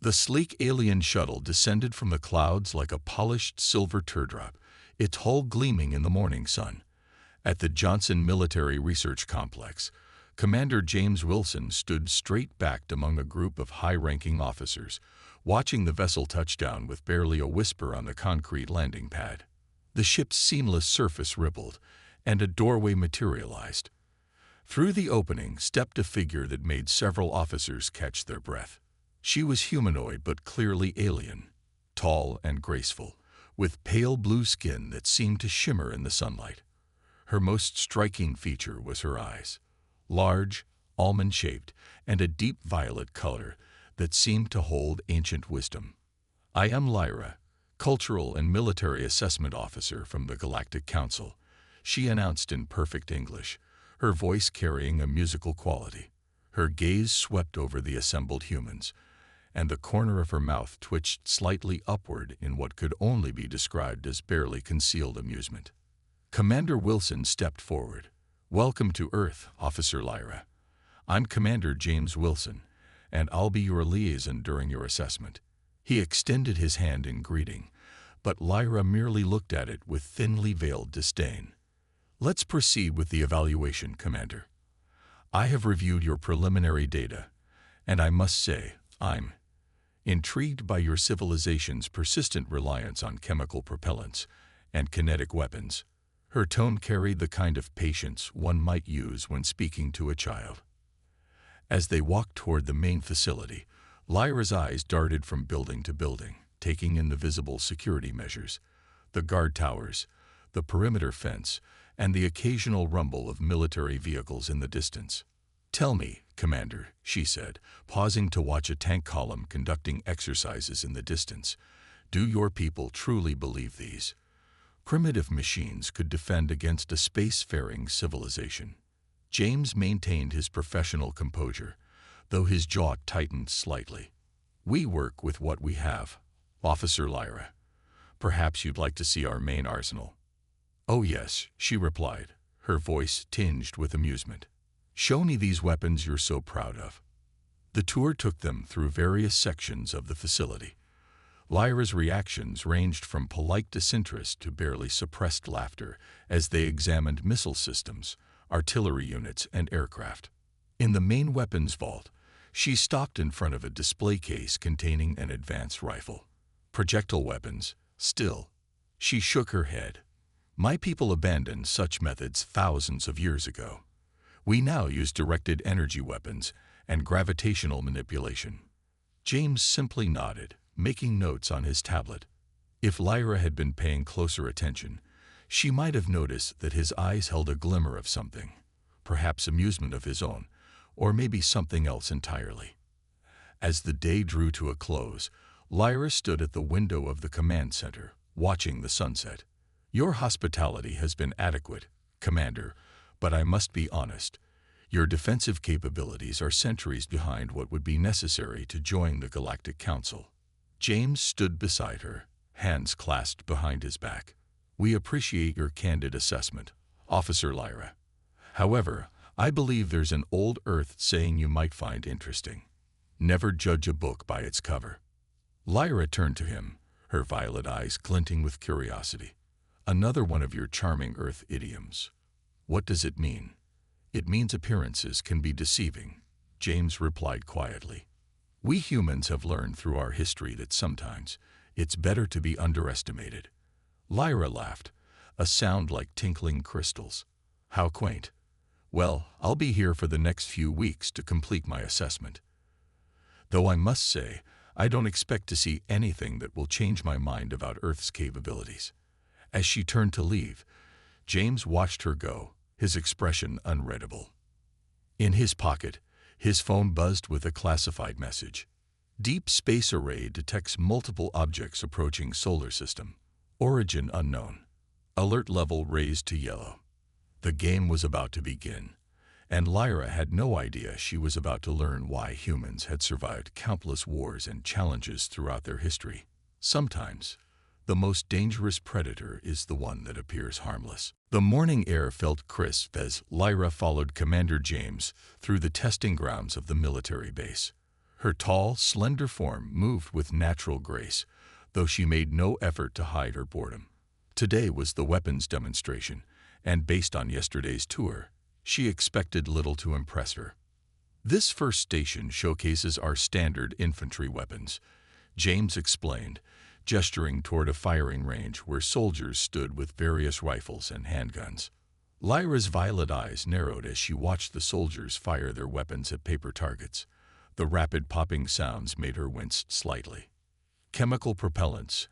The sleek alien shuttle descended from the clouds like a polished silver teardrop, its hull gleaming in the morning sun. At the Johnson Military Research Complex, Commander James Wilson stood straight-backed among a group of high-ranking officers, watching the vessel touch down with barely a whisper on the concrete landing pad. The ship's seamless surface rippled, and a doorway materialized. Through the opening stepped a figure that made several officers catch their breath. She was humanoid but clearly alien, tall and graceful, with pale blue skin that seemed to shimmer in the sunlight. Her most striking feature was her eyes, large, almond-shaped, and a deep violet color that seemed to hold ancient wisdom. "I am Lyra, Cultural and Military Assessment Officer from the Galactic Council," she announced in perfect English, her voice carrying a musical quality. Her gaze swept over the assembled humans, and the corner of her mouth twitched slightly upward in what could only be described as barely concealed amusement. Commander Wilson stepped forward. "Welcome to Earth, Officer Lyra. I'm Commander James Wilson, and I'll be your liaison during your assessment." He extended his hand in greeting, but Lyra merely looked at it with thinly veiled disdain. "Let's proceed with the evaluation, Commander. I have reviewed your preliminary data, and I must say, I'm intrigued by your civilization's persistent reliance on chemical propellants and kinetic weapons." Her tone carried the kind of patience one might use when speaking to a child. As they walked toward the main facility, Lyra's eyes darted from building to building, taking in the visible security measures, the guard towers, the perimeter fence, and the occasional rumble of military vehicles in the distance. "Tell me, Commander," she said, pausing to watch a tank column conducting exercises in the distance, "do your people truly believe these primitive machines could defend against a spacefaring civilization?" James maintained his professional composure, though his jaw tightened slightly. "We work with what we have, Officer Lyra. Perhaps you'd like to see our main arsenal." "Oh yes," she replied, her voice tinged with amusement. "Show me these weapons you're so proud of." The tour took them through various sections of the facility. Lyra's reactions ranged from polite disinterest to barely suppressed laughter as they examined missile systems, artillery units, and aircraft. In the main weapons vault, she stopped in front of a display case containing an advanced rifle. "Projectile weapons, still." She shook her head. "My people abandoned such methods thousands of years ago. We now use directed energy weapons and gravitational manipulation." James simply nodded, making notes on his tablet. If Lyra had been paying closer attention, she might have noticed that his eyes held a glimmer of something, perhaps amusement of his own, or maybe something else entirely. As the day drew to a close, Lyra stood at the window of the command center, watching the sunset. "Your hospitality has been adequate, Commander, but I must be honest. Your defensive capabilities are centuries behind what would be necessary to join the Galactic Council." James stood beside her, hands clasped behind his back. "We appreciate your candid assessment, Officer Lyra. However, I believe there's an old Earth saying you might find interesting. Never judge a book by its cover." Lyra turned to him, her violet eyes glinting with curiosity. "Another one of your charming Earth idioms. What does it mean?" "It means appearances can be deceiving," James replied quietly. "We humans have learned through our history that sometimes it's better to be underestimated." Lyra laughed, a sound like tinkling crystals. "How quaint. Well, I'll be here for the next few weeks to complete my assessment. Though I must say, I don't expect to see anything that will change my mind about Earth's capabilities." As she turned to leave, James watched her go, his expression unreadable. In his pocket, his phone buzzed with a classified message. "Deep Space Array detects multiple objects approaching solar system. Origin unknown. Alert level raised to yellow." The game was about to begin, and Lyra had no idea she was about to learn why humans had survived countless wars and challenges throughout their history. Sometimes, the most dangerous predator is the one that appears harmless. The morning air felt crisp as Lyra followed Commander James through the testing grounds of the military base. Her tall, slender form moved with natural grace, though she made no effort to hide her boredom. Today was the weapons demonstration, and based on yesterday's tour, she expected little to impress her. This first station showcases our standard infantry weapons, James explained, gesturing toward a firing range where soldiers stood with various rifles and handguns. Lyra's violet eyes narrowed as she watched the soldiers fire their weapons at paper targets. The rapid popping sounds made her wince slightly. Chemical propellants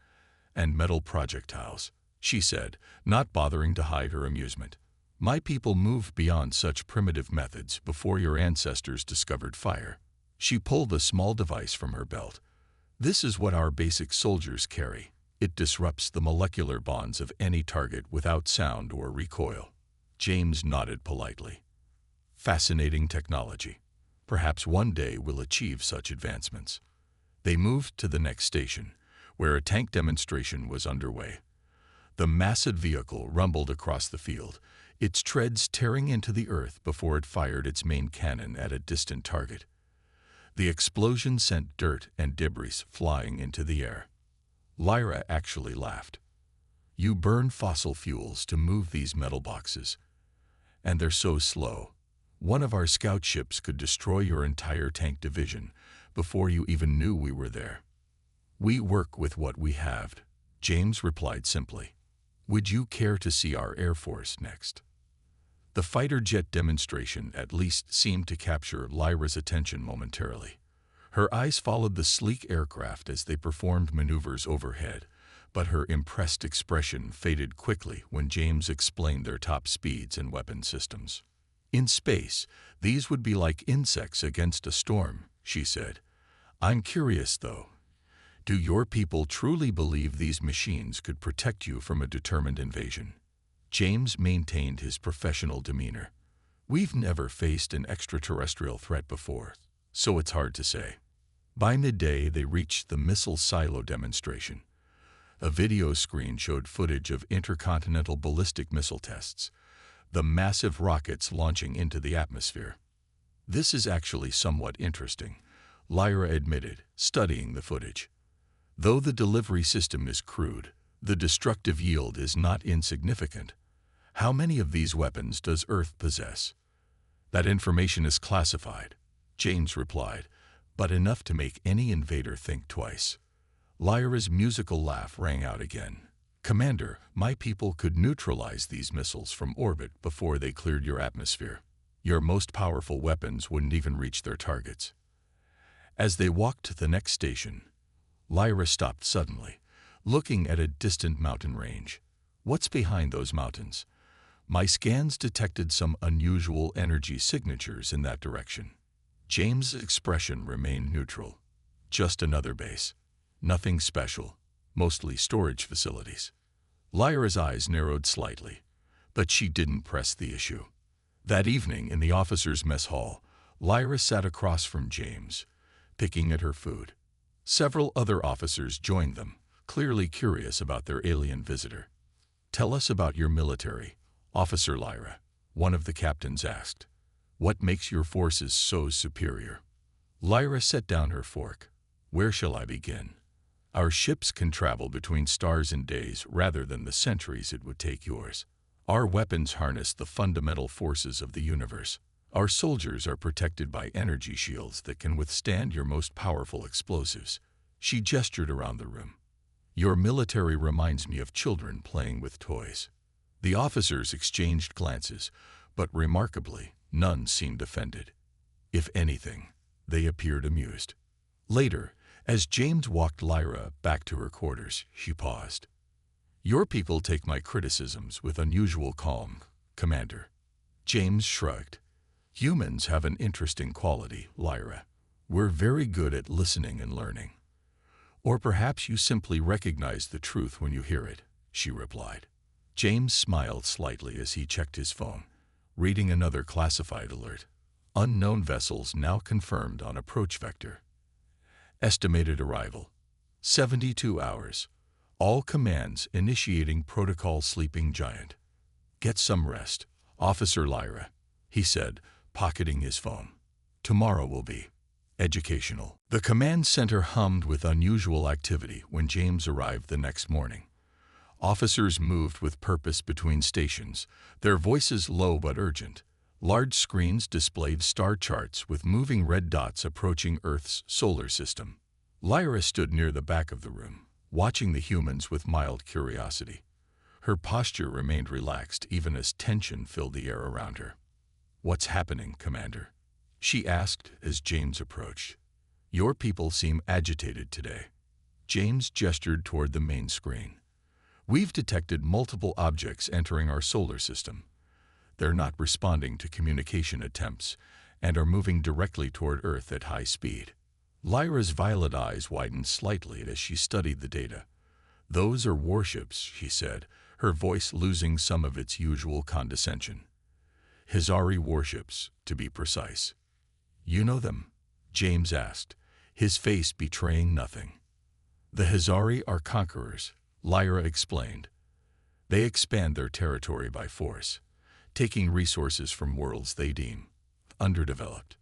and metal projectiles, she said, not bothering to hide her amusement. My people moved beyond such primitive methods before your ancestors discovered fire. She pulled a small device from her belt. This is what our basic soldiers carry. It disrupts the molecular bonds of any target without sound or recoil. James nodded politely. Fascinating technology. Perhaps one day we'll achieve such advancements. They moved to the next station, where a tank demonstration was underway. The massive vehicle rumbled across the field, its treads tearing into the earth before it fired its main cannon at a distant target. The explosion sent dirt and debris flying into the air. Lyra actually laughed. You burn fossil fuels to move these metal boxes, and they're so slow. One of our scout ships could destroy your entire tank division before you even knew we were there. We work with what we have, James replied simply. Would you care to see our Air Force next? The fighter jet demonstration at least seemed to capture Lyra's attention momentarily. Her eyes followed the sleek aircraft as they performed maneuvers overhead, but her impressed expression faded quickly when James explained their top speeds and weapon systems. In space, these would be like insects against a storm, she said. I'm curious, though. Do your people truly believe these machines could protect you from a determined invasion? James maintained his professional demeanor. We've never faced an extraterrestrial threat before, so it's hard to say. By midday, they reached the missile silo demonstration. A video screen showed footage of intercontinental ballistic missile tests, the massive rockets launching into the atmosphere. This is actually somewhat interesting, Lyra admitted, studying the footage. Though the delivery system is crude, the destructive yield is not insignificant. How many of these weapons does Earth possess? That information is classified, James replied, but enough to make any invader think twice. Lyra's musical laugh rang out again. Commander, my people could neutralize these missiles from orbit before they cleared your atmosphere. Your most powerful weapons wouldn't even reach their targets. As they walked to the next station, Lyra stopped suddenly, looking at a distant mountain range. What's behind those mountains? My scans detected some unusual energy signatures in that direction. James' expression remained neutral. Just another base. Nothing special, mostly storage facilities. Lyra's eyes narrowed slightly, but she didn't press the issue. That evening in the officers' mess hall, Lyra sat across from James, picking at her food. Several other officers joined them, clearly curious about their alien visitor. Tell us about your military, Officer Lyra, one of the captains asked. What makes your forces so superior? Lyra set down her fork. Where shall I begin? Our ships can travel between stars in days rather than the centuries it would take yours. Our weapons harness the fundamental forces of the universe. Our soldiers are protected by energy shields that can withstand your most powerful explosives. She gestured around the room. Your military reminds me of children playing with toys. The officers exchanged glances, but remarkably, none seemed offended. If anything, they appeared amused. Later, as James walked Lyra back to her quarters, she paused. Your people take my criticisms with unusual calm, Commander. James shrugged. Humans have an interesting quality, Lyra. We're very good at listening and learning. Or perhaps you simply recognize the truth when you hear it, she replied. James smiled slightly as he checked his phone, reading another classified alert. Unknown vessels now confirmed on approach vector. Estimated arrival, 72 hours. All commands initiating protocol sleeping giant. Get some rest, Officer Lyra, he said, pocketing his phone. Tomorrow will be educational. The command center hummed with unusual activity when James arrived the next morning. Officers moved with purpose between stations, their voices low but urgent. Large screens displayed star charts with moving red dots approaching Earth's solar system. Lyra stood near the back of the room, watching the humans with mild curiosity. Her posture remained relaxed even as tension filled the air around her. "What's happening, Commander?" she asked as James approached. "Your people seem agitated today." James gestured toward the main screen. "We've detected multiple objects entering our solar system. They're not responding to communication attempts and are moving directly toward Earth at high speed." Lyra's violet eyes widened slightly as she studied the data. "Those are warships," she said, her voice losing some of its usual condescension. "Hizari warships, to be precise." "You know them?" James asked, his face betraying nothing. "The Hizari are conquerors," Lyra explained. "They expand their territory by force, taking resources from worlds they deem underdeveloped."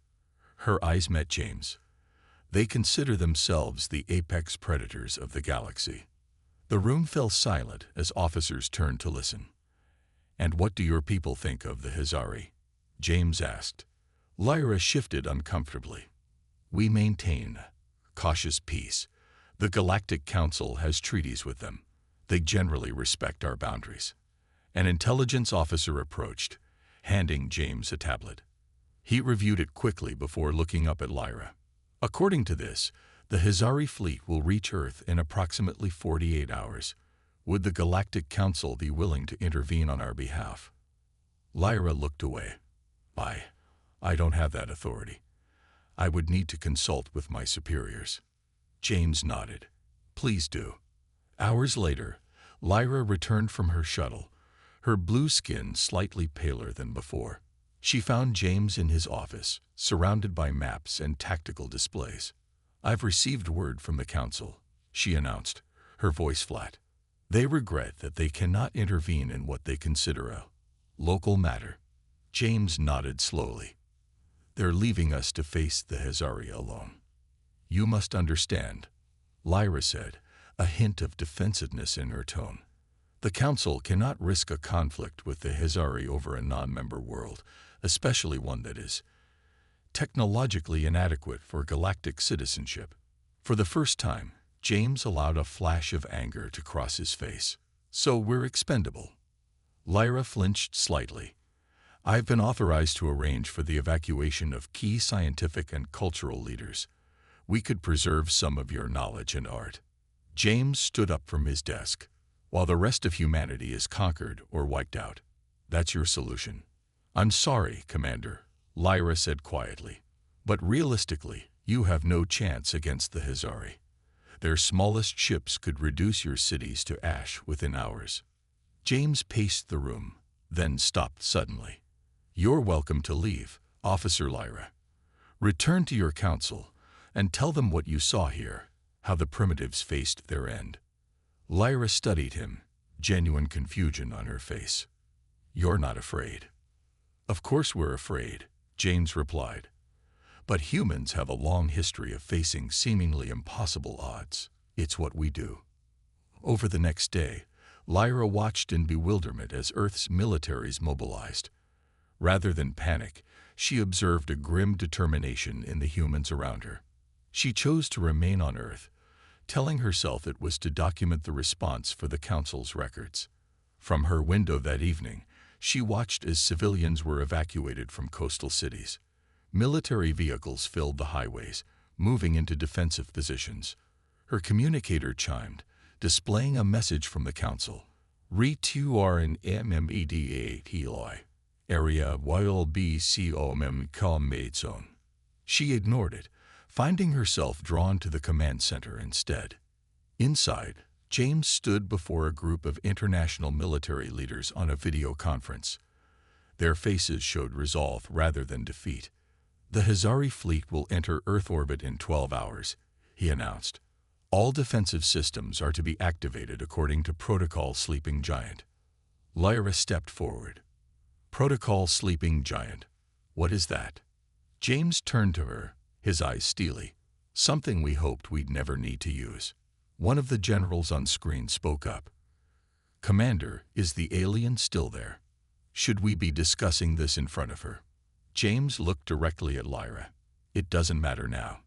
Her eyes met James. "They consider themselves the apex predators of the galaxy." The room fell silent as officers turned to listen. "And what do your people think of the Hizari?" James asked. Lyra shifted uncomfortably. "We maintain cautious peace. The Galactic Council has treaties with them. They generally respect our boundaries." An intelligence officer approached, handing James a tablet. He reviewed it quickly before looking up at Lyra. "According to this, the Hizari fleet will reach Earth in approximately 48 hours. Would the Galactic Council be willing to intervene on our behalf?" Lyra looked away. I don't have that authority. I would need to consult with my superiors." James nodded. "Please do." Hours later, Lyra returned from her shuttle, her blue skin slightly paler than before. She found James in his office, surrounded by maps and tactical displays. "I've received word from the Council," she announced, her voice flat. "They regret that they cannot intervene in what they consider a local matter." James nodded slowly. "They're leaving us to face the Hizari alone." "You must understand," Lyra said, a hint of defensiveness in her tone. "The Council cannot risk a conflict with the Hizari over a non-member world, especially one that is technologically inadequate for galactic citizenship." For the first time, James allowed a flash of anger to cross his face. "So we're expendable?" Lyra flinched slightly. "I've been authorized to arrange for the evacuation of key scientific and cultural leaders. We could preserve some of your knowledge and art." James stood up from his desk. "While the rest of humanity is conquered or wiped out, that's your solution." "I'm sorry, Commander," Lyra said quietly. "But realistically, you have no chance against the Hizari. Their smallest ships could reduce your cities to ash within hours." James paced the room, then stopped suddenly. "You're welcome to leave, Officer Lyra. Return to your council and tell them what you saw here, how the primitives faced their end." Lyra studied him, genuine confusion on her face. "You're not afraid?" "Of course we're afraid," James replied. "But humans have a long history of facing seemingly impossible odds. It's what we do." Over the next day, Lyra watched in bewilderment as Earth's militaries mobilized. Rather than panic, she observed a grim determination in the humans around her. She chose to remain on Earth, telling herself it was to document the response for the Council's records. From her window that evening, she watched as civilians were evacuated from coastal cities. Military vehicles filled the highways, moving into defensive positions. Her communicator chimed, displaying a message from the Council. "Re-2R MMEDA Heloi. Area YLBCOM Calm Zone." She ignored it, finding herself drawn to the command center instead. Inside, James stood before a group of international military leaders on a video conference. Their faces showed resolve rather than defeat. "The Hizari fleet will enter Earth orbit in 12 hours, he announced. "All defensive systems are to be activated according to Protocol Sleeping Giant." Lyra stepped forward. "Protocol Sleeping Giant. What is that?" James turned to her, his eyes steely. "Something we hoped we'd never need to use." One of the generals on screen spoke up. "Commander, is the alien still there? Should we be discussing this in front of her?" James looked directly at Lyra. "It doesn't matter now.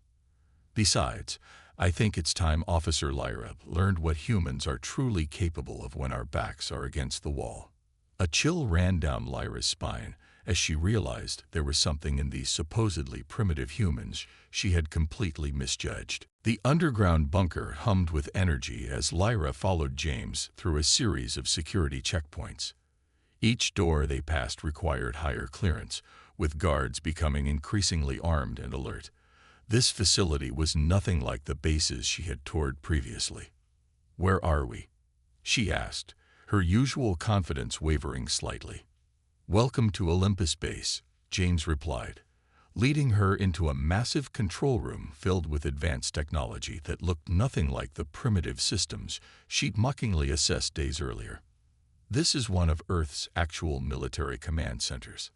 Besides, I think it's time Officer Lyra learned what humans are truly capable of when our backs are against the wall." A chill ran down Lyra's spine as she realized there was something in these supposedly primitive humans she had completely misjudged. The underground bunker hummed with energy as Lyra followed James through a series of security checkpoints. Each door they passed required higher clearance, with guards becoming increasingly armed and alert. This facility was nothing like the bases she had toured previously. "Where are we?" she asked, her usual confidence wavering slightly. "Welcome to Olympus Base," James replied, leading her into a massive control room filled with advanced technology that looked nothing like the primitive systems she'd mockingly assessed days earlier. "This is one of Earth's actual military command centers."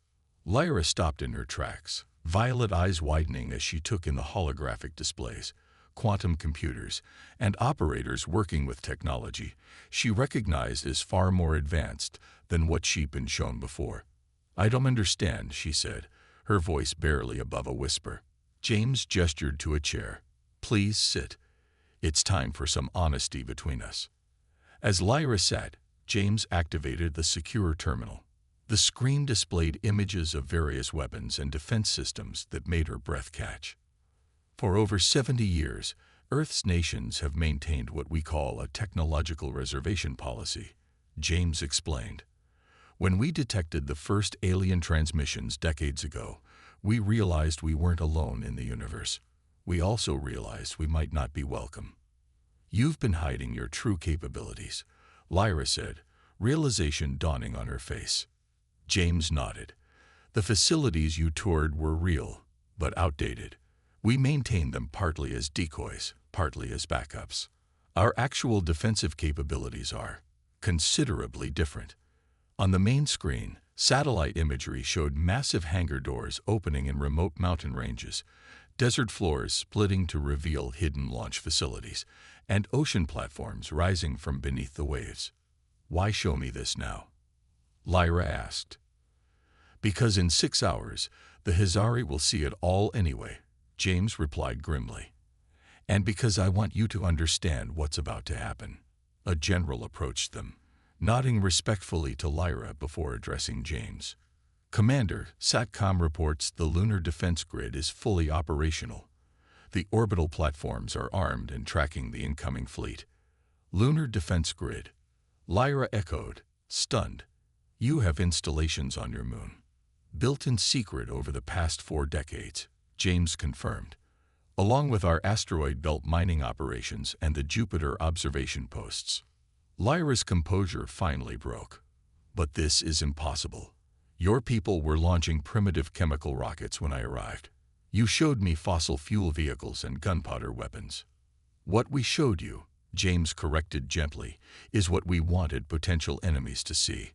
Lyra stopped in her tracks, violet eyes widening as she took in the holographic displays, quantum computers, and operators working with technology she recognized as far more advanced than what she'd been shown before. "I don't understand," she said, her voice barely above a whisper. James gestured to a chair. "Please sit. It's time for some honesty between us." As Lyra sat, James activated the secure terminal. The screen displayed images of various weapons and defense systems that made her breath catch. "For over 70 years, Earth's nations have maintained what we call a technological reservation policy," James explained. "When we detected the first alien transmissions decades ago, we realized we weren't alone in the universe. We also realized we might not be welcome." "You've been hiding your true capabilities," Lyra said, realization dawning on her face. James nodded. "The facilities you toured were real, but outdated. We maintained them partly as decoys, partly as backups. Our actual defensive capabilities are considerably different." On the main screen, satellite imagery showed massive hangar doors opening in remote mountain ranges, desert floors splitting to reveal hidden launch facilities, and ocean platforms rising from beneath the waves. "Why show me this now?" Lyra asked. "Because in 6 hours, the Hizari will see it all anyway," James replied grimly. "And because I want you to understand what's about to happen." A general approached them, nodding respectfully to Lyra before addressing James. "Commander, SATCOM reports the lunar defense grid is fully operational. The orbital platforms are armed and tracking the incoming fleet." "Lunar defense grid?" Lyra echoed, stunned. "You have installations on your moon." "Built in secret over the past 4 decades, James confirmed, "along with our asteroid belt mining operations and the Jupiter observation posts." Lyra's composure finally broke. "But this is impossible. Your people were launching primitive chemical rockets when I arrived. You showed me fossil fuel vehicles and gunpowder weapons." "What we showed you," James corrected gently, "is what we wanted potential enemies to see.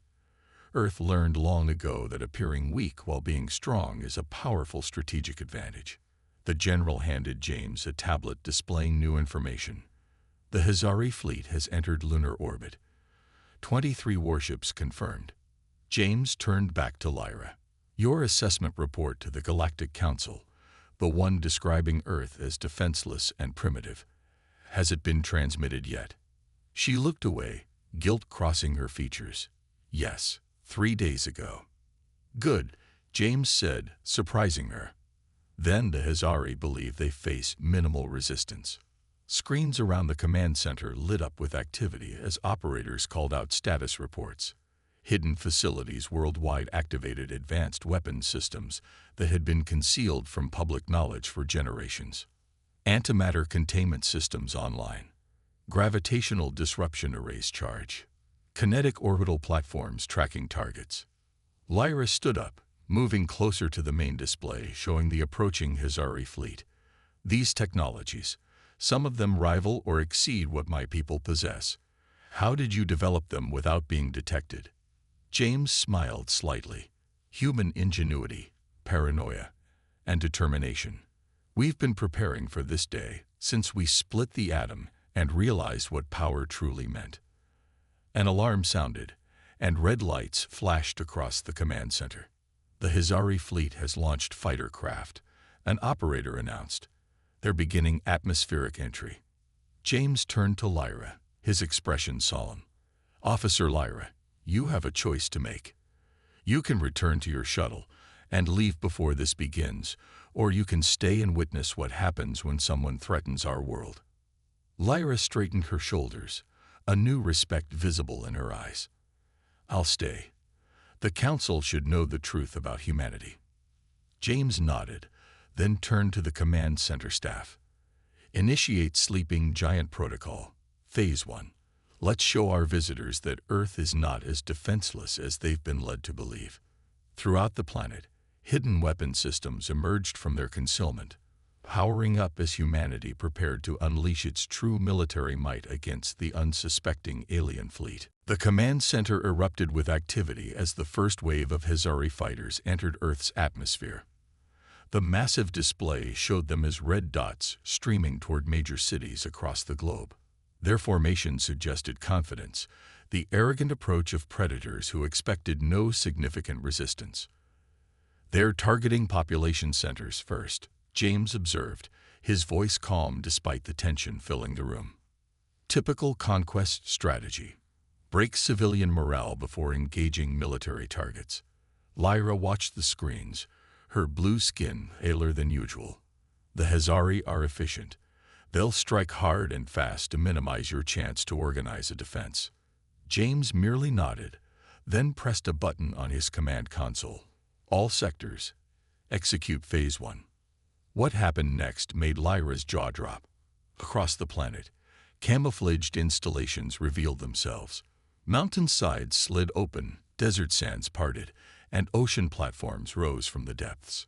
Earth learned long ago that appearing weak while being strong is a powerful strategic advantage." The general handed James a tablet displaying new information. "The Hizari fleet has entered lunar orbit. 23 warships confirmed." James turned back to Lyra. "Your assessment report to the Galactic Council, the one describing Earth as defenseless and primitive, has it been transmitted yet?" She looked away, guilt crossing her features. "Yes, 3 days ago." "Good," James said, surprising her. "Then the Hizari believe they face minimal resistance." Screens around the command center lit up with activity as operators called out status reports. Hidden facilities worldwide activated advanced weapons systems that had been concealed from public knowledge for generations. Antimatter containment systems online. Gravitational disruption arrays charge. Kinetic orbital platforms tracking targets. Lyra stood up, moving closer to the main display showing the approaching Hizari fleet. "These technologies, some of them rival or exceed what my people possess. How did you develop them without being detected?" James smiled slightly. "Human ingenuity, paranoia, and determination. We've been preparing for this day since we split the atom and realized what power truly meant. An alarm sounded, and red lights flashed across the command center. The Hizari fleet has launched fighter craft, an operator announced. They're beginning atmospheric entry. James turned to Lyra, his expression solemn. Officer Lyra, you have a choice to make. You can return to your shuttle and leave before this begins, or you can stay and witness what happens when someone threatens our world. Lyra straightened her shoulders, a new respect visible in her eyes. I'll stay. The Council should know the truth about humanity. James nodded, then turned to the command center staff. Initiate sleeping giant protocol. Phase 1. Let's show our visitors that Earth is not as defenseless as they've been led to believe. Throughout the planet, hidden weapon systems emerged from their concealment, powering up as humanity prepared to unleash its true military might against the unsuspecting alien fleet. The command center erupted with activity as the first wave of Hizari fighters entered Earth's atmosphere. The massive display showed them as red dots streaming toward major cities across the globe. Their formation suggested confidence, the arrogant approach of predators who expected no significant resistance. They're targeting population centers first, James observed, his voice calm despite the tension filling the room. Typical conquest strategy. Break civilian morale before engaging military targets. Lyra watched the screens, her blue skin paler than usual. The Hizari are efficient. They'll strike hard and fast to minimize your chance to organize a defense. James merely nodded, then pressed a button on his command console. All sectors. Execute Phase 1. What happened next made Lyra's jaw drop. Across the planet, camouflaged installations revealed themselves. Mountainsides slid open, desert sands parted, and ocean platforms rose from the depths.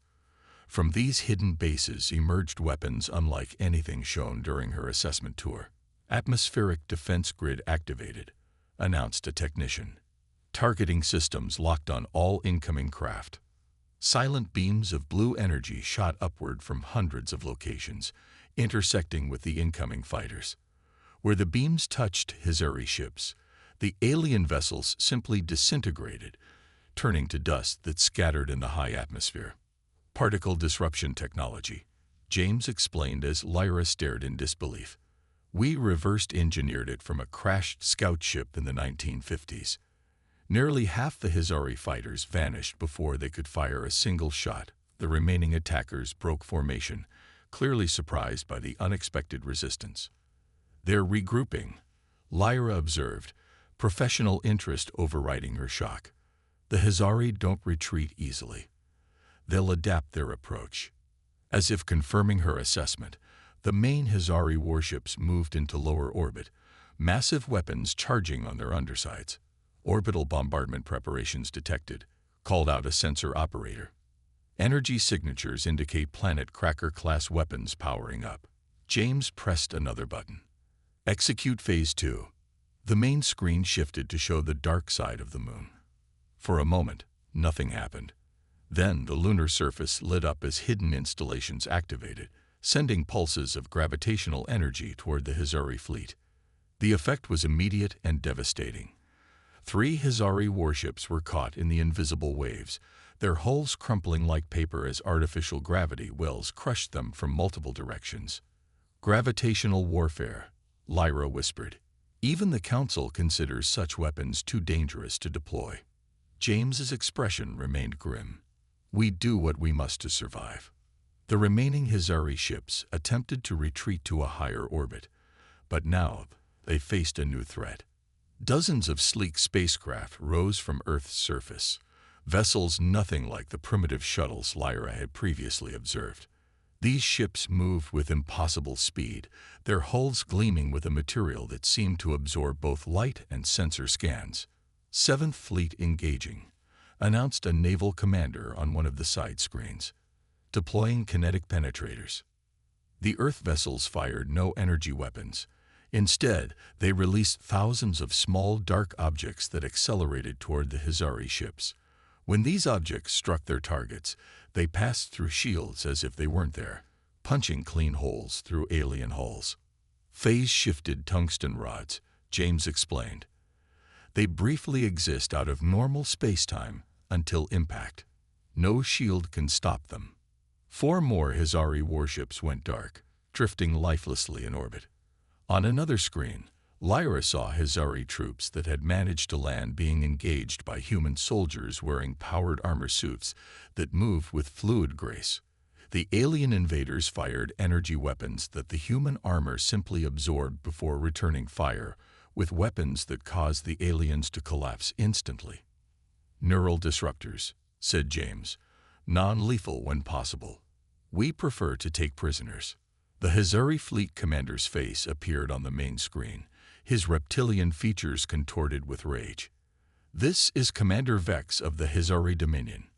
From these hidden bases emerged weapons unlike anything shown during her assessment tour. Atmospheric defense grid activated, announced a technician. Targeting systems locked on all incoming craft. Silent beams of blue energy shot upward from hundreds of locations, intersecting with the incoming fighters. Where the beams touched Hizari ships, the alien vessels simply disintegrated, turning to dust that scattered in the high atmosphere. Particle disruption technology, James explained as Lyra stared in disbelief. We reversed engineered it from a crashed scout ship in the 1950s. Nearly half the Hizari fighters vanished before they could fire a single shot. The remaining attackers broke formation, clearly surprised by the unexpected resistance. They're regrouping, Lyra observed, professional interest overriding her shock. The Hizari don't retreat easily. They'll adapt their approach. As if confirming her assessment, the main Hizari warships moved into lower orbit, massive weapons charging on their undersides. Orbital bombardment preparations detected, called out a sensor operator. Energy signatures indicate Planet Cracker-class weapons powering up. James pressed another button. Execute Phase 2. The main screen shifted to show the dark side of the moon. For a moment, nothing happened. Then the lunar surface lit up as hidden installations activated, sending pulses of gravitational energy toward the Hizari fleet. The effect was immediate and devastating. 3 Hizari warships were caught in the invisible waves, their hulls crumpling like paper as artificial gravity wells crushed them from multiple directions. Gravitational warfare, Lyra whispered. Even the Council considers such weapons too dangerous to deploy. James's expression remained grim. We do what we must to survive. The remaining Hizari ships attempted to retreat to a higher orbit, but now they faced a new threat. Dozens of sleek spacecraft rose from Earth's surface, vessels nothing like the primitive shuttles Lyra had previously observed. These ships moved with impossible speed, their hulls gleaming with a material that seemed to absorb both light and sensor scans. 7th Fleet engaging, announced a naval commander on one of the side screens. Deploying kinetic penetrators. The Earth vessels fired no energy weapons. Instead, they released thousands of small dark objects that accelerated toward the Hizari ships. When these objects struck their targets, they passed through shields as if they weren't there. punching clean holes through alien hulls. Phase-shifted tungsten rods, James explained. They briefly exist out of normal space-time until impact. No shield can stop them. 4 more HFY warships went dark, drifting lifelessly in orbit. On another screen, Lyra saw HFY troops that had managed to land being engaged by human soldiers wearing powered armor suits that moved with fluid grace. The alien invaders fired energy weapons that the human armor simply absorbed before returning fire, with weapons that caused the aliens to collapse instantly. Neural disruptors, said James, non-lethal when possible. We prefer to take prisoners. The HFY fleet commander's face appeared on the main screen, his reptilian features contorted with rage. This is Commander Vex of the HFY Dominion.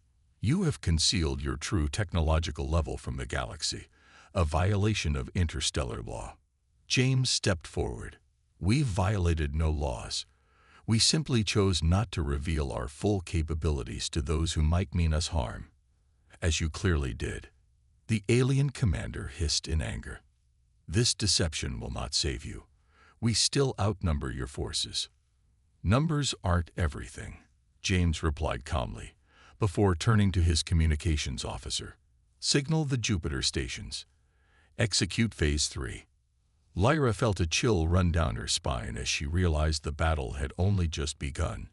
You have concealed your true technological level from the galaxy, a violation of interstellar law. James stepped forward. We violated no laws. We simply chose not to reveal our full capabilities to those who might mean us harm, as you clearly did. The alien commander hissed in anger. This deception will not save you. We still outnumber your forces. Numbers aren't everything, James replied calmly, before turning to his communications officer. Signal the Jupiter stations. Execute Phase 3. Lyra felt a chill run down her spine as she realized the battle had only just begun,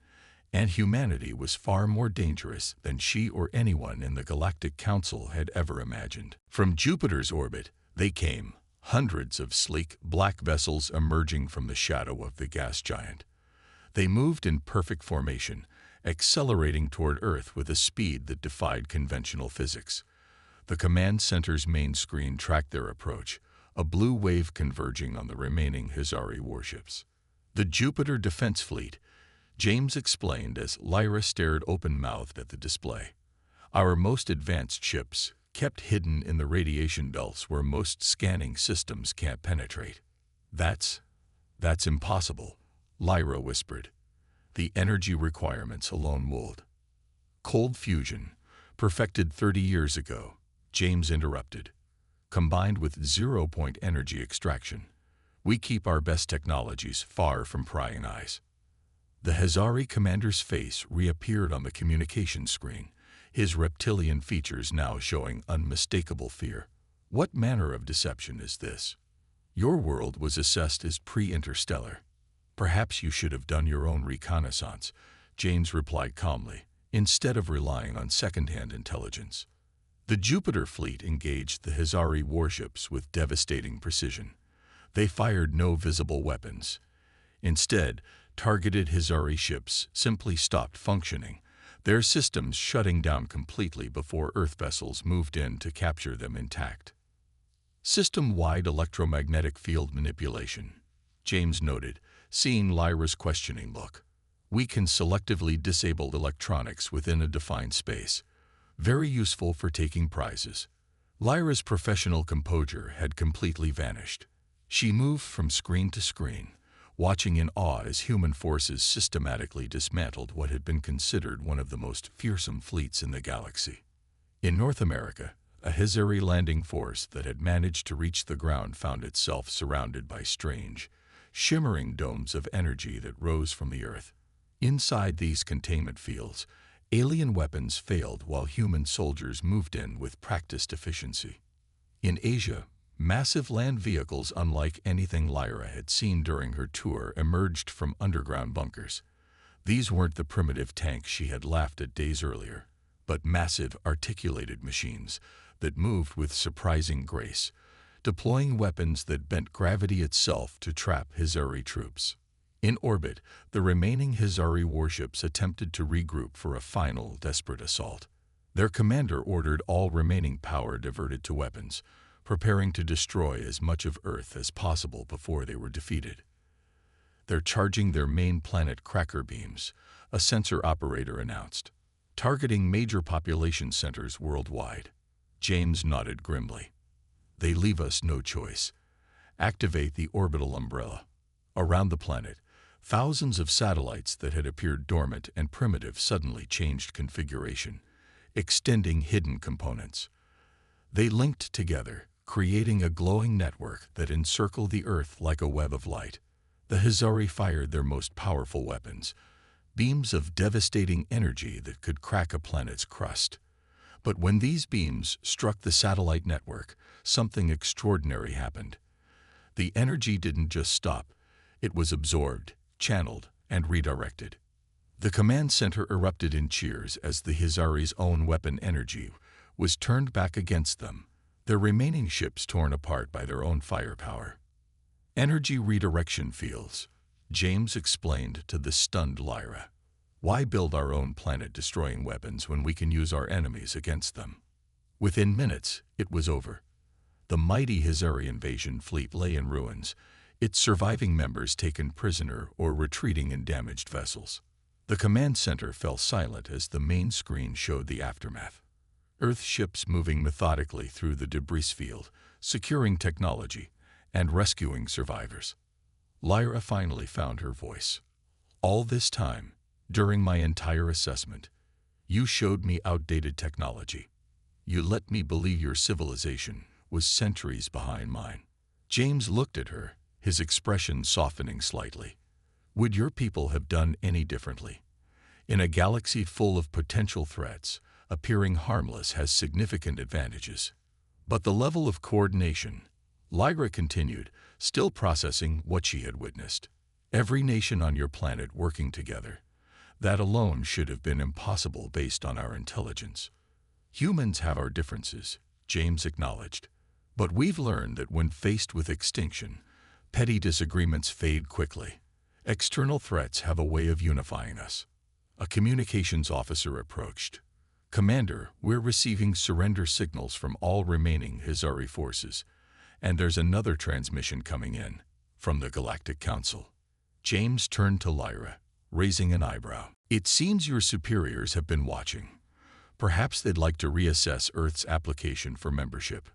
and humanity was far more dangerous than she or anyone in the Galactic Council had ever imagined. From Jupiter's orbit, they came, hundreds of sleek, black vessels emerging from the shadow of the gas giant. They moved in perfect formation, accelerating toward Earth with a speed that defied conventional physics. The command center's main screen tracked their approach, a blue wave converging on the remaining HFY warships. The Jupiter Defense Fleet, James explained as Lyra stared open-mouthed at the display. Our most advanced ships, kept hidden in the radiation belts where most scanning systems can't penetrate. That's impossible, Lyra whispered. The energy requirements alone would. Cold fusion, perfected 30 years ago, James interrupted. Combined with zero-point energy extraction, we keep our best technologies far from prying eyes. The HFY commander's face reappeared on the communication screen, his reptilian features now showing unmistakable fear. What manner of deception is this? Your world was assessed as pre-interstellar. Perhaps you should have done your own reconnaissance, James replied calmly, instead of relying on second-hand intelligence. The Jupiter fleet engaged the HFY warships with devastating precision. They fired no visible weapons. Instead, targeted HFY ships simply stopped functioning, their systems shutting down completely before Earth vessels moved in to capture them intact. System-wide electromagnetic field manipulation, James noted, seeing Lyra's questioning look. We can selectively disable electronics within a defined space. Very useful for taking prizes. Lyra's professional composure had completely vanished. She moved from screen to screen, watching in awe as human forces systematically dismantled what had been considered one of the most fearsome fleets in the galaxy. In North America, a HFY landing force that had managed to reach the ground found itself surrounded by strange, shimmering domes of energy that rose from the Earth. Inside these containment fields, alien weapons failed while human soldiers moved in with practiced efficiency. In Asia, massive land vehicles unlike anything Lyra had seen during her tour emerged from underground bunkers. These weren't the primitive tanks she had laughed at days earlier, but massive articulated machines that moved with surprising grace, deploying weapons that bent gravity itself to trap HFY troops. In orbit, the remaining HFY warships attempted to regroup for a final, desperate assault. Their commander ordered all remaining power diverted to weapons, preparing to destroy as much of Earth as possible before they were defeated. They're charging their main planet cracker beams, a sensor operator announced, targeting major population centers worldwide. James nodded grimly. They leave us no choice. Activate the orbital umbrella. Around the planet, thousands of satellites that had appeared dormant and primitive suddenly changed configuration, extending hidden components. They linked together, creating a glowing network that encircled the Earth like a web of light. The HFY fired their most powerful weapons, beams of devastating energy that could crack a planet's crust. But when these beams struck the satellite network, something extraordinary happened. The energy didn't just stop, it was absorbed, channeled, and redirected. The command center erupted in cheers as the HFY's own weapon energy was turned back against them, their remaining ships torn apart by their own firepower. Energy redirection fields, James explained to the stunned Lyra. Why build our own planet-destroying weapons when we can use our enemies against them? Within minutes, it was over. The mighty HFY invasion fleet lay in ruins, its surviving members taken prisoner or retreating in damaged vessels. The command center fell silent as the main screen showed the aftermath. Earth ships moving methodically through the debris field, securing technology, and rescuing survivors. Lyra finally found her voice. All this time, during my entire assessment, you showed me outdated technology. You let me believe your civilization was centuries behind mine. James looked at her, his expression softening slightly. Would your people have done any differently? In a galaxy full of potential threats, appearing harmless has significant advantages. But the level of coordination, Lyra continued, still processing what she had witnessed. Every nation on your planet working together. That alone should have been impossible based on our intelligence. Humans have our differences, James acknowledged. But we've learned that when faced with extinction, petty disagreements fade quickly. External threats have a way of unifying us. A communications officer approached. Commander, we're receiving surrender signals from all remaining HFY forces, and there's another transmission coming in from the Galactic Council. James turned to Lyra, raising an eyebrow. It seems your superiors have been watching. Perhaps they'd like to reassess Earth's application for membership.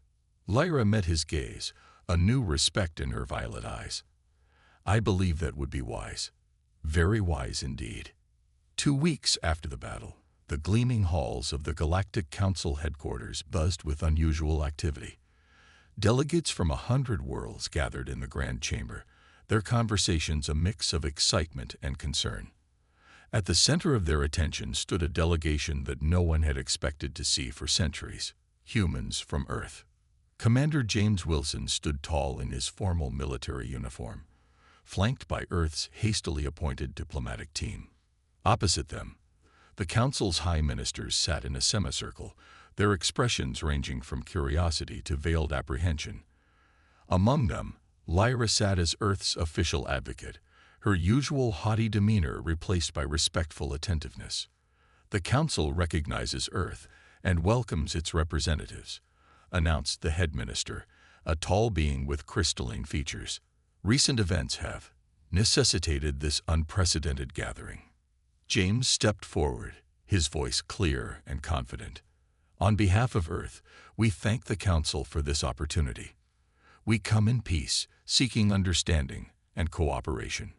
Lyra met his gaze, a new respect in her violet eyes. I believe that would be wise. Very wise indeed. 2 weeks after the battle, the gleaming halls of the Galactic Council headquarters buzzed with unusual activity. Delegates from 100 worlds gathered in the Grand Chamber, their conversations a mix of excitement and concern. At the center of their attention stood a delegation that no one had expected to see for centuries, humans from Earth. Commander James Wilson stood tall in his formal military uniform, flanked by Earth's hastily appointed diplomatic team. Opposite them, the Council's high ministers sat in a semicircle, their expressions ranging from curiosity to veiled apprehension. Among them, Lyra sat as Earth's official advocate, her usual haughty demeanor replaced by respectful attentiveness. The Council recognizes Earth and welcomes its representatives, announced the head minister, a tall being with crystalline features. Recent events have necessitated this unprecedented gathering. James stepped forward, his voice clear and confident. On behalf of Earth, we thank the Council for this opportunity. We come in peace, seeking understanding and cooperation.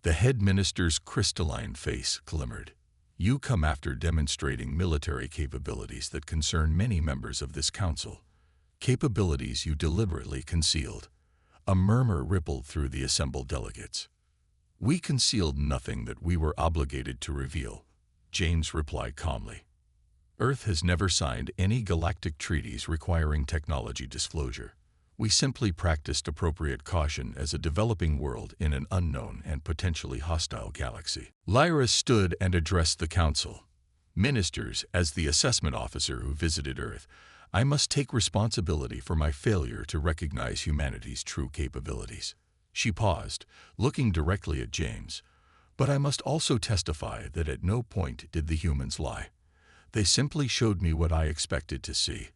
The head minister's crystalline face glimmered. You come after demonstrating military capabilities that concern many members of this council. Capabilities you deliberately concealed. A murmur rippled through the assembled delegates. We concealed nothing that we were obligated to reveal, James replied calmly. Earth has never signed any galactic treaties requiring technology disclosure. We simply practiced appropriate caution as a developing world in an unknown and potentially hostile galaxy. Lyra stood and addressed the council. Ministers, as the assessment officer who visited Earth, I must take responsibility for my failure to recognize humanity's true capabilities. She paused, looking directly at James. But I must also testify that at no point did the humans lie. They simply showed me what I expected to see,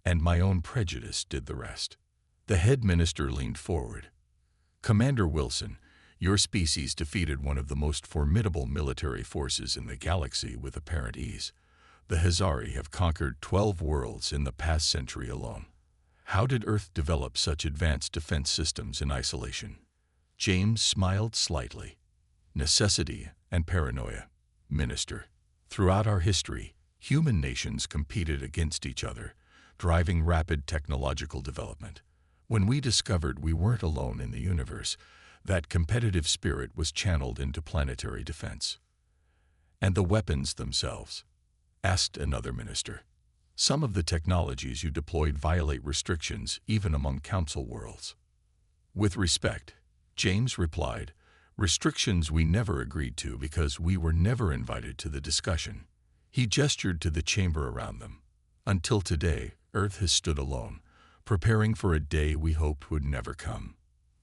and my own prejudice did the rest. The head minister leaned forward. Commander Wilson, your species defeated one of the most formidable military forces in the galaxy with apparent ease. The HFY have conquered 12 worlds in the past century alone. How did Earth develop such advanced defense systems in isolation? James smiled slightly. Necessity and paranoia, Minister. Throughout our history, human nations competed against each other, driving rapid technological development. When we discovered we weren't alone in the universe, that competitive spirit was channeled into planetary defense. "And the weapons themselves?" asked another minister. "Some of the technologies you deployed violate restrictions even among council worlds." With respect, James replied, "Restrictions we never agreed to because we were never invited to the discussion." He gestured to the chamber around them. "Until today, Earth has stood alone, preparing for a day we hoped would never come.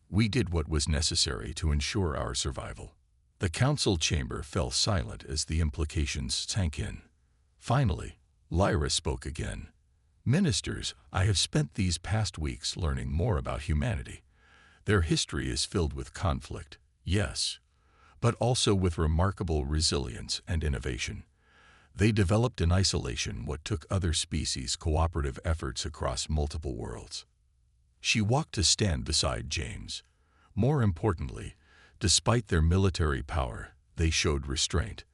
We did what was necessary to ensure our survival." The council chamber fell silent as the implications sank in. Finally, Lyra spoke again. "Ministers, I have spent these past weeks learning more about humanity. Their history is filled with conflict, yes, but also with remarkable resilience and innovation. They developed in isolation what took other species cooperative efforts across multiple worlds." She walked to stand beside James. More importantly, despite their military power, they showed restraint.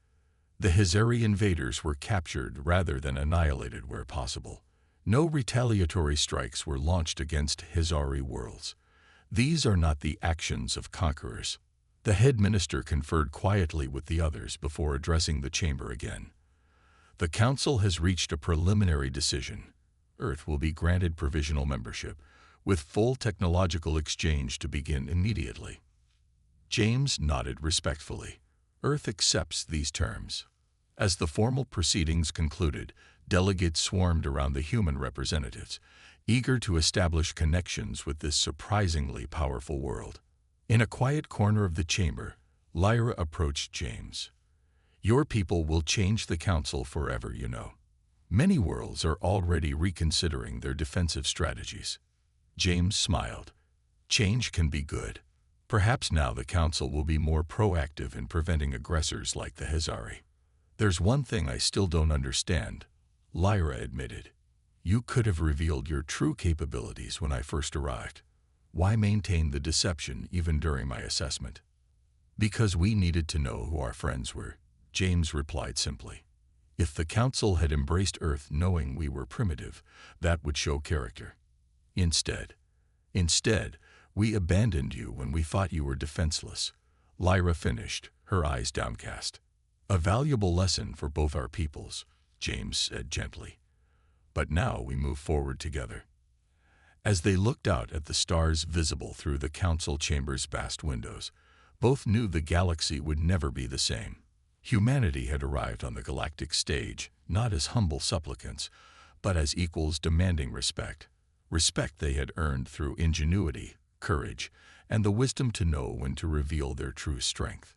The Hezari invaders were captured rather than annihilated where possible. No retaliatory strikes were launched against Hezari worlds. These are not the actions of conquerors. The head minister conferred quietly with the others before addressing the chamber again. "The council has reached a preliminary decision. Earth will be granted provisional membership, with full technological exchange to begin immediately." James nodded respectfully. "Earth accepts these terms." As the formal proceedings concluded, delegates swarmed around the human representatives, eager to establish connections with this surprisingly powerful world. In a quiet corner of the chamber, Lyra approached James. "Your people will change the council forever, you know. Many worlds are already reconsidering their defensive strategies." James smiled. "Change can be good. Perhaps now the council will be more proactive in preventing aggressors like the Hezari." "There's one thing I still don't understand," Lyra admitted. "You could have revealed your true capabilities when I first arrived. Why maintain the deception even during my assessment?" "Because we needed to know who our friends were," James replied simply. "If the council had embraced Earth knowing we were primitive, that would show character. Instead, we abandoned you when we thought you were defenseless." Lyra finished, her eyes downcast. "A valuable lesson for both our peoples," James said gently. "But now we move forward together." As they looked out at the stars visible through the council chamber's vast windows, both knew the galaxy would never be the same. Humanity had arrived on the galactic stage, not as humble supplicants, but as equals demanding respect. Respect they had earned through ingenuity, courage, and the wisdom to know when to reveal their true strength.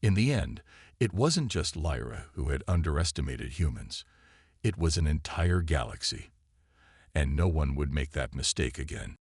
In the end, it wasn't just Lyra who had underestimated humans. It was an entire galaxy. And no one would make that mistake again.